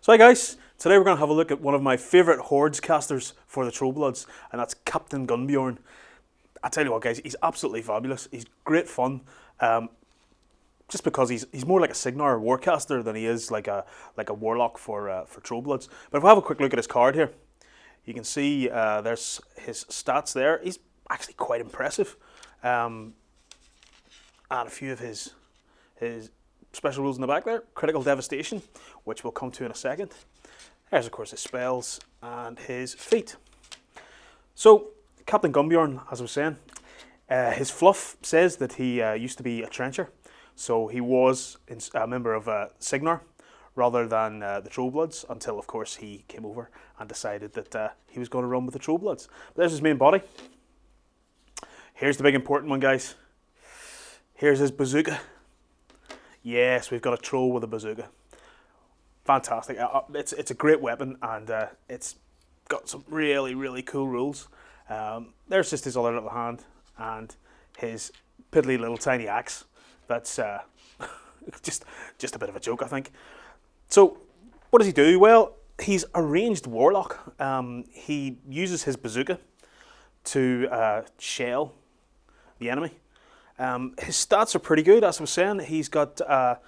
So hi guys, today we're going to have a look at one of my favourite Hordes casters for the Trollbloods, and that's Captain Gunnbjorn. I tell you what guys, he's absolutely fabulous, he's great fun, just because he's more like a Signar Warcaster than he is like a Warlock for Trollbloods. But if we have a quick look at his card here, you can see there's his stats there. He's actually quite impressive, and a few of his special rules in the back there. Critical Devastation, which we'll come to in a second. There's of course his spells and his feat. So Captain Gunnbjorn, as I was saying, his fluff says that he used to be a trencher, so he was a member of Signar rather than the Trollbloods, until of course he came over and decided that he was going to run with the Trollbloods. But there's his main body. Here's the big important one, guys. Here's his bazooka. Yes, we've got a troll with a bazooka. Fantastic. It's a great weapon, and it's got some really cool rules. There's just his other little hand and his piddly little tiny axe. That's just a bit of a joke, I think. So what does he do? Well, he's a ranged warlock. He uses his bazooka to shell the enemy. His stats are pretty good, as I was saying. He's got a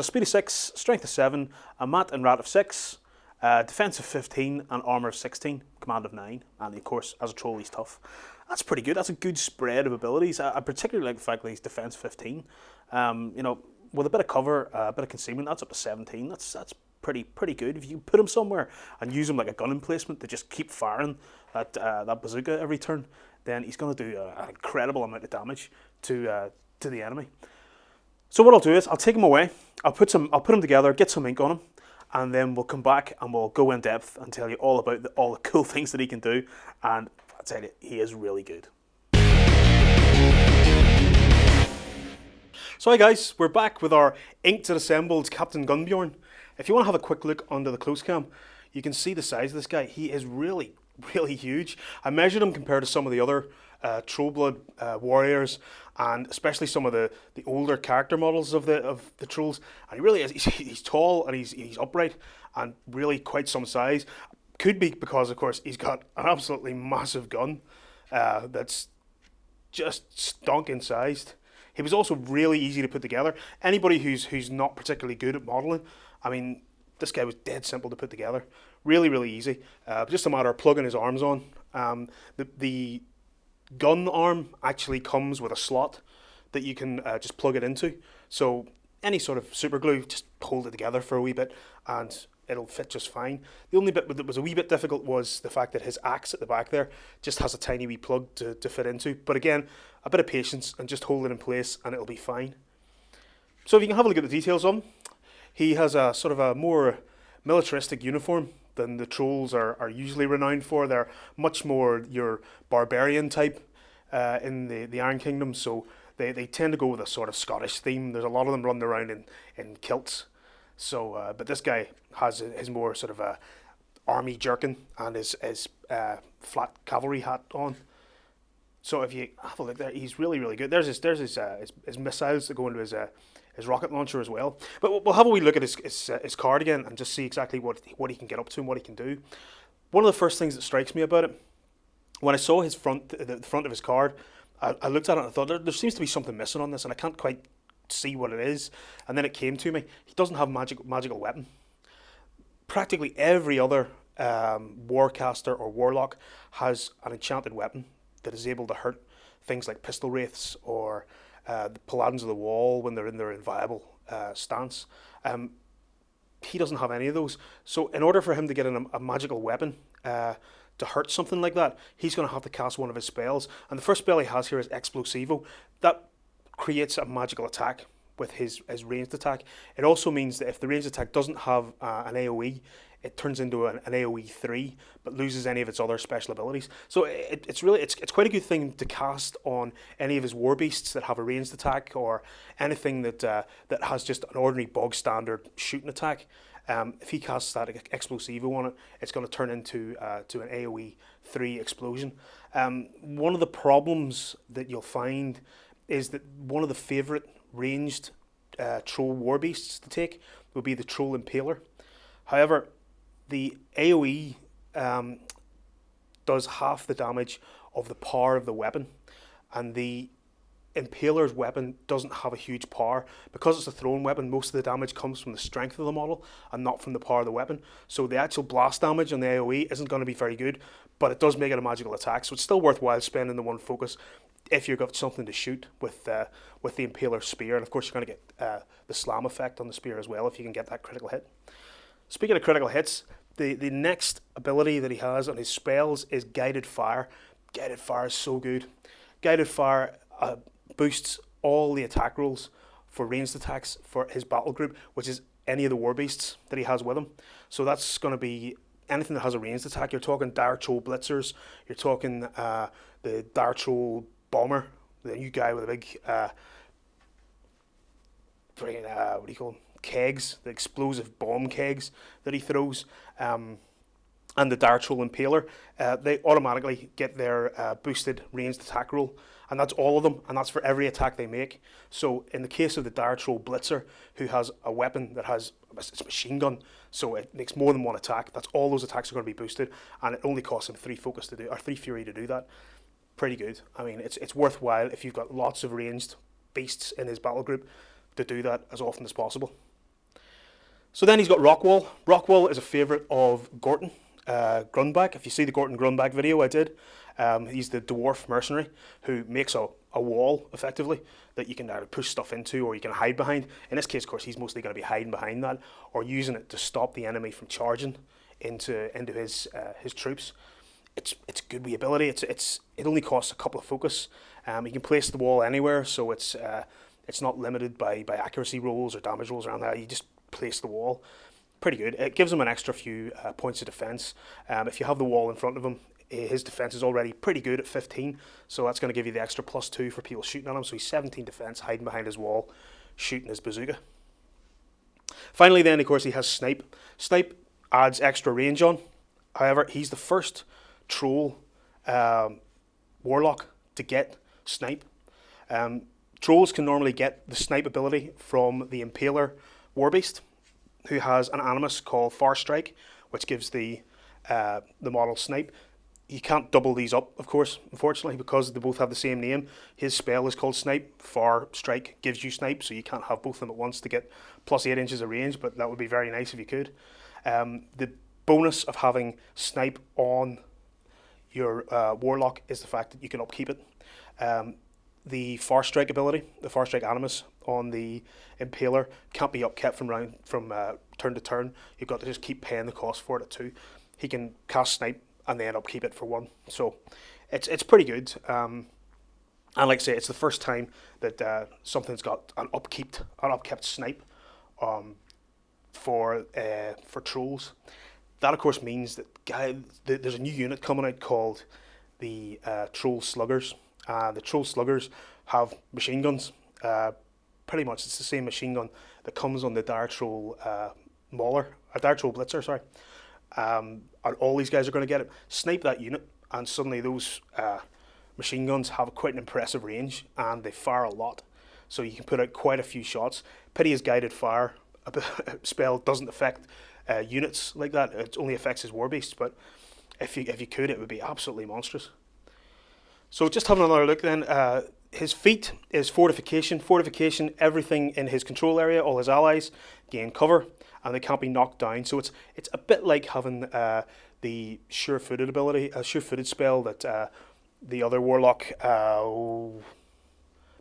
speed of 6, strength of 7, a mat and rat of 6, defense of 15, and armor of 16, command of 9, and of course, as a troll, he's tough. That's pretty good. That's a good spread of abilities. I particularly like the fact that he's defense 15. You know, with a bit of cover, a bit of concealment, that's up to 17. That's pretty good. If you put him somewhere and use him like a gun emplacement to just keep firing that bazooka every turn, then he's going to do an incredible amount of damage to the enemy. So what I'll do is I'll take him away. I'll put him together, get some ink on him, and then we'll come back and we'll go in depth and tell you all about all the cool things that he can do. And I'll tell you, he is really good. So hi guys, we're back with our inked and assembled Captain Gunnbjorn. If you want to have a quick look under the close cam, you can see the size of this guy. He is really huge. I measured him compared to some of the other Trollblood warriors, and especially some of the older character models of the trolls. And he really is. He's tall and he's upright and really quite some size. Could be because, of course, he's got an absolutely massive gun that's just stonking sized. He was also really easy to put together. Anybody who's not particularly good at modeling, I mean, this guy was dead simple to put together. Really easy. Just a matter of plugging his arms on. The gun arm actually comes with a slot that you can just plug it into. So any sort of super glue, just hold it together for a wee bit and it'll fit just fine. The only bit that was a wee bit difficult was the fact that his axe at the back there just has a tiny wee plug to fit into. But again, a bit of patience and just hold it in place and it'll be fine. So if you can have a look at the details on him, he has a sort of a more militaristic uniform than the trolls are usually renowned for. They're much more your barbarian type in the Iron Kingdom, so they tend to go with a sort of Scottish theme. There's a lot of them running around in kilts. So, but this guy has his more sort of a army jerkin and his flat cavalry hat on. So if you have a look there, he's really good. There's his missiles that go into his rocket launcher as well. But we'll have a wee look at his card again and just see exactly what he can get up to and what he can do. One of the first things that strikes me about it, when I saw the front of his card, I looked at it and I thought there seems to be something missing on this, and I can't quite see what it is. And then it came to me. He doesn't have magical weapon. Practically every other warcaster or warlock has an enchanted weapon that is able to hurt things like pistol wraiths or the paladins of the wall when they're in their inviolable stance. He doesn't have any of those. So in order for him to get a magical weapon to hurt something like that, he's going to have to cast one of his spells. And the first spell he has here is Explosivo. That creates a magical attack with his ranged attack. It also means that if the ranged attack doesn't have an AoE, it turns into an AoE 3, but loses any of its other special abilities. So it's quite a good thing to cast on any of his war beasts that have a ranged attack, or anything that has just an ordinary bog standard shooting attack. If he casts that Explosivo on it, it's going to turn into an AoE 3 explosion. One of the problems that you'll find is that one of the favourite ranged troll war beasts to take would be the Troll Impaler. However, The AoE does half the damage of the power of the weapon, and the Impaler's weapon doesn't have a huge power. Because it's a thrown weapon, most of the damage comes from the strength of the model and not from the power of the weapon. So the actual blast damage on the AoE isn't going to be very good, but it does make it a magical attack, so it's still worthwhile spending the one focus if you've got something to shoot with the Impaler spear. And of course you're going to get the slam effect on the spear as well if you can get that critical hit. Speaking of critical hits, the next ability that he has on his spells is Guided Fire. Guided Fire is so good. Guided Fire boosts all the attack rolls for ranged attacks for his battle group, which is any of the war beasts that he has with him. So that's going to be anything that has a ranged attack. You're talking Dire Troll Blitzers, you're talking the Dire Troll Bomber, the new guy with a big what do you call them? Kegs, the explosive bomb kegs that he throws, and the Dire Troll Impaler. They automatically get their boosted ranged attack roll, and that's all of them, and that's for every attack they make. So in the case of the Dire Troll Blitzer, who has a weapon that has it's a machine gun, so it makes more than one attack, that's all those attacks are going to be boosted, and it only costs him 3 focus to do, or 3 fury to do that. Pretty good. I mean, it's worthwhile if you've got lots of ranged beasts in his battle group to do that as often as possible. So then he's got Rockwall. Rockwall is a favourite of Gorton Grunback. If you see the Gorton Grunback video I did, he's the dwarf mercenary who makes a wall, effectively, that you can either push stuff into or you can hide behind. In this case, of course, he's mostly going to be hiding behind that or using it to stop the enemy from charging into his troops. It's good with ability. It only costs a couple of focus. You can place the wall anywhere, so it's not limited by accuracy rolls or damage rolls around that. You just place the wall. Pretty good. It gives him an extra few points of defense. If you have the wall in front of him, his defense is already pretty good at 15, so that's going to give you the extra +2 for people shooting at him. So he's 17 defense, hiding behind his wall, shooting his bazooka. Finally then, of course, he has Snipe. Snipe adds extra range on. However, he's the first troll warlock to get Snipe. Trolls can normally get the Snipe ability from the Impaler Warbeast, who has an animus called Far Strike, which gives the model Snipe. You can't double these up, of course, unfortunately, because they both have the same name. His spell is called Snipe. Far Strike gives you Snipe, so you can't have both of them at once to get +8 inches of range, but that would be very nice if you could. The bonus of having Snipe on your warlock is the fact that you can upkeep it. The Far Strike ability, the Far Strike animus on the Impaler, can't be upkept from turn to turn. You've got to just keep paying the cost for it at 2. He can cast Snipe and then upkeep it for 1. So it's pretty good. And like I say, it's the first time that something's got an upkept Snipe for trolls. That of course means that there's a new unit coming out called the Troll Sluggers. The Troll Sluggers have machine guns. Pretty much it's the same machine gun that comes on the Dire Troll Dire Troll Blitzer, sorry. And all these guys are going to get it. Snipe that unit, and suddenly those machine guns have quite an impressive range, and they fire a lot. So you can put out quite a few shots. Pity his Guided Fire spell doesn't affect units like that. It only affects his Warbeasts, but if you could, it would be absolutely monstrous. So just having another look then, his feat is Fortification. Fortification, everything in his control area, all his allies gain cover, and they can't be knocked down. So it's a bit like having the Sure-Footed ability, a Sure-Footed spell that the other warlock,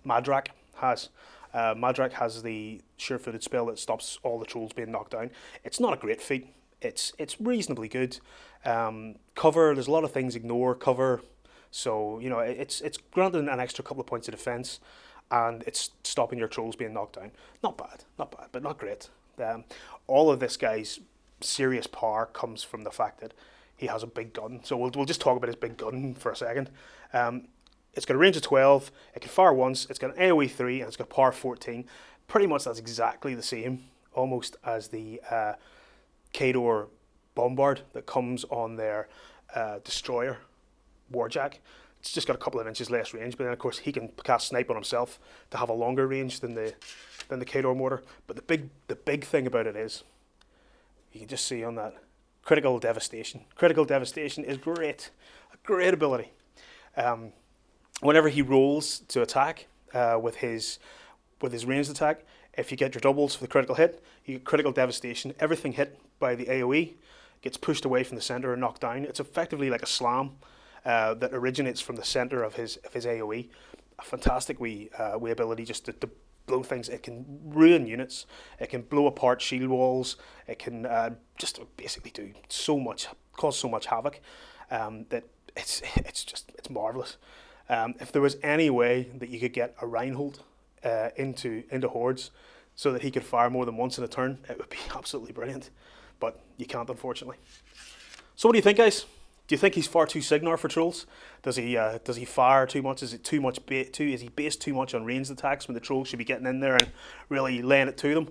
Madrak, has. Madrak has the Sure-Footed spell that stops all the trolls being knocked down. It's not a great feat. It's reasonably good. Cover, there's a lot of things ignore cover. So, you know, it's granting an extra couple of points of defense, and it's stopping your trolls being knocked down. Not bad, but not great. All of this guy's serious power comes from the fact that he has a big gun. So we'll just talk about his big gun for a second. It's got a range of 12, it can fire once, it's got an AoE 3, and it's got power 14. Pretty much that's exactly the same, almost, as the Khador Bombard that comes on their Destroyer Warjack. It's just got a couple of inches less range, but then of course he can cast Snipe on himself to have a longer range than the Khador Mortar. But the big thing about it is, you can just see on that critical devastation. Critical devastation is great, a great ability. Whenever he rolls to attack with his ranged attack, if you get your doubles for the critical hit, you get critical devastation. Everything hit by the AoE gets pushed away from the center and knocked down. It's effectively like a slam that originates from the center of his AoE. A fantastic wee ability just to blow things. It can ruin units. It can blow apart shield walls. It can just basically do so much, cause so much havoc that it's marvelous. If there was any way that you could get a Reinhold into hordes so that he could fire more than once in a turn, it would be absolutely brilliant. But you can't, unfortunately. So what do you think, guys? Do you think he's far too Signar for trolls? Does he fire too much? Is it too much is he based too much on ranged attacks when the trolls should be getting in there and really laying it to them?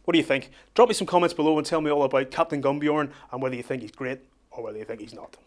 What do you think? Drop me some comments below and tell me all about Captain Gunnbjorn and whether you think he's great or whether you think he's not.